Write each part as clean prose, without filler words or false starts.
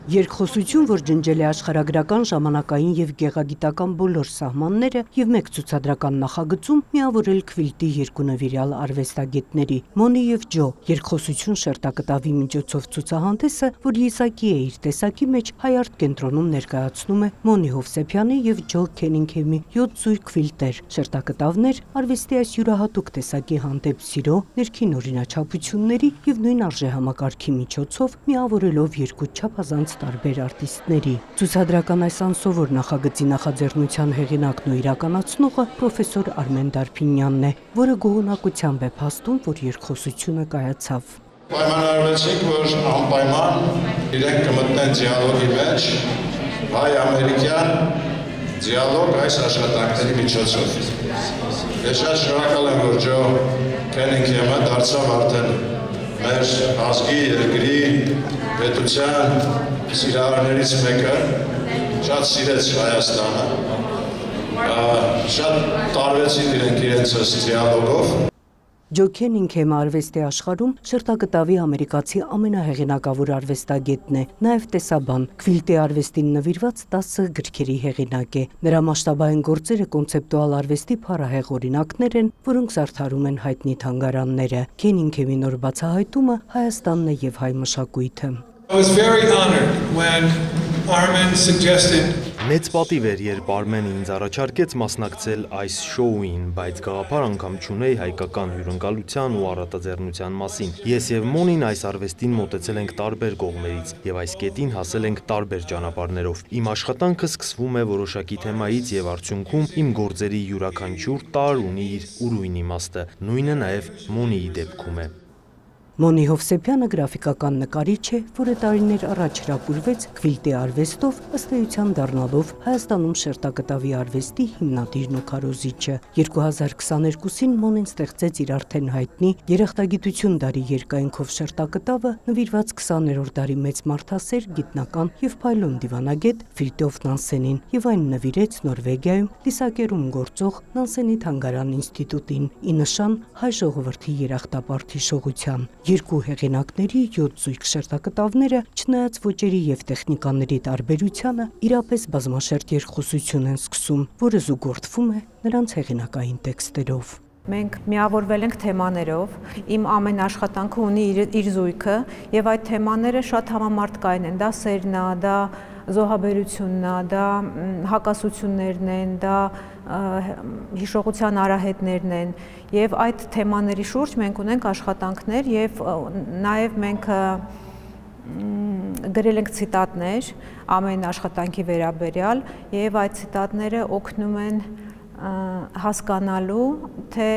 Երկխոսություն, որ ջնջել է աշխարհագրական, ժամանակային եւ գեղագիտական բոլոր սահմանները եւ մեկ ցուցադրական նախագծում միավորել Քվիլտի երկու նվիրյալ արվեստագետների՝ Մոնի եւ Ջո, երկխոսություն շերտակտավի միջոցով ցուցահանդեսը, որ եսակի է իր տեսակի մեջ հայ արտ կենտրոնում ներկայացնում է Մոնի Հովսեփյանի եւ Ջո Քենինգհեմի 7 զույգ քվիլտեր, շերտակտավներ արվեստի այս յուրահատուկ տեսակի հանդեպ սիրո, ներքին օրինաչափությունների եւ նույն արժեհամակարգի միջոցով միավորելով երկու չափազանց տարբեր արտիստների։ Ցուցադրական այս անսովոր նախագծի նախաձեռնության հեղինակն ու իրականացնողը պրոֆեսոր Արմեն Դարփինյանն է, որը գոհունակությամբ է փաստում, որ երկխոսությունը կայացավ։ Պայմանավորվեցինք, որ անպայման իրենք կմտնեն դիալոգի մեջ, հայ-ամերիկյան դիալոգ այս աշխատանքների միջոցով։ Ես շատ շնորհակալ եմ, որ Ջո Քենինգհեմը դարձավ արդեն մեր ազգի, երկրի, պետության սիրահարներից մեկը, շատ սիրեց Հայաստանը, շատ տարվեցին իրենց դիալոգով։ Ջո Քենինգհեմը արվեստի աշխարհում շերտակտավի ամերիկացի ամենահեղինակավոր արվեստագետն է, նաև տեսաբան, քվիլտի արվեստին նվիրված 10 գրքերի հեղինակ է։ Նրա մասշտաբային գործերը կոնցեպտուալ արվեստի փառահեղ օրինակներ են, որոնք զարդարում են հայտնի թանգարանները։ Քենինգհեմի նոր բացահայտումը Հայաստանն է եւ հայ մշակույթը։ Մեծ պատիվ էր, երբ Արմենը ինձ առաջարկեց մասնակցել այս շոուին, բայց գաղափար անգամ չունեի հայկական հյուրընկալության ու առատաձեռնության մասին։ Ես եւ Մոնին այս արվեստին մոտեցել ենք տարբեր կողմերից եւ այս կետին հասել ենք տարբեր ճանապարհներով։ Իմ աշխատանքը սկսվում է որոշակի թեմայից եւ արդյունքում իմ գործերի յուրաքանչյուր տարր ունի իր ուրույն իմաստը։ Նույնը նաեւ Մոնիի դեպքում է։ Մոնի Հովսեփյանը գրաֆիկական նկարիչ է, որը տարիներ առաջ հրապուրվեց քվիլտի արվեստով, ըստ էության դառնալով Հայաստանում շերտակտավի արվեստի հիմնադիրն ու քարոզիչը։ 2022-ին Մոնին ստեղծեց իր արդեն հայտնի երախտագիտություն դարի երկայնքով շերտակտավը, նվիրված 20-րդ դարի մեծ մարդասեր, գիտնական եւ փայլուն դիվանագետ Ֆրիտյոֆ Նանսենին եւ այն նվիրեց Նորվեգիայում Լիսակերում գործող Նանսենի թանգարան ինստիտուտին՝ ի նշան հայ ժողովրդի երախտապարտ հիշողության։ Երկու հեղինակների 7 զույգ շերտակտավները, չնայած ոճերի եւ տեխնիկաների տարբերությանը, իրապես բազմաշերտ երկխոսություն են սկսում, որը զուգորդվում է նրանց հեղինակային տեքստերով։ Մենք միավորվել ենք թեմաներով, իմ ամեն աշխատանքը ունի իր զույգը եւ այդ թեմաները շատ համամարտկային են, դա սերն է, դա զոհաբերությունն է, դա հակասություններն են, դա հիշողության արահետներն են եւ այդ թեմաների շուրջ մենք ունենք աշխատանքներ եւ նաեւ մենք գրել ենք ցիտատներ ամեն աշխատանքի վերաբերյալ եւ այդ ցիտատները օգնում են հասկանալու, թե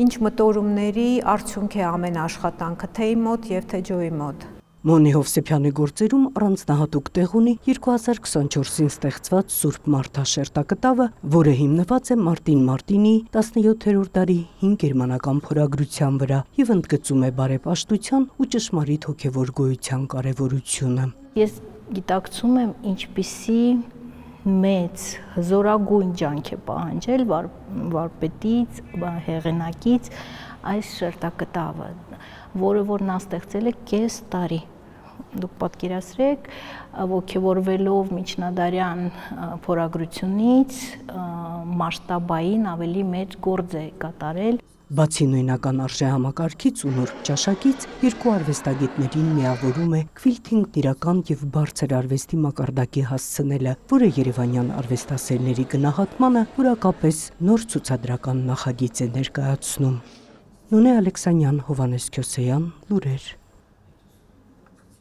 ինչ մտորումների արդյունք է ամեն աշխատանքը, թե իմ մոտ եւ թե Ջոյի մոտ։ Մոնի Հովսեփյանի գործերում առանձնահատուկ տեղ ունի 2024-ին ստեղծված Սուրբ Մարթա շերտակտավը, որը հիմնված է Մարտին Մարտինիի 17-րդ դարի հին գերմանական փորագրության վրա եւ ընդգծում է բարեպաշտության ու ճշմարիտ հոգեվոր գոյության կարեւորությունը։ Ես գիտակցում եմ, ինչպիսի մեծ հզորագույն ջանք է պահանջել վարպետից, հեղինակից այս շերտակտավը, որը որ նա ստեղծել է կես տարի։ Դուք պատկերացրեք, ոգևորվելով միջնադարյան փորագրությունից մասշտաբային ավելի մեծ գործ է կատարել։ Բացի նույնական արժեհամակարգից ու նոր ճաշակից, երկու արվեստագետներին միավորում է քվիլտինգ իրական եւ բարձր արվեստի մակարդակի հասցնելը, որը երևանյան արվեստասերների գնահատմանը որակապես նոր ցուցադրական նախագիծ է ներկայացնում։ Նոնե Ալեքսանյան, Հովհաննես Քյոսեյան, լուրեր։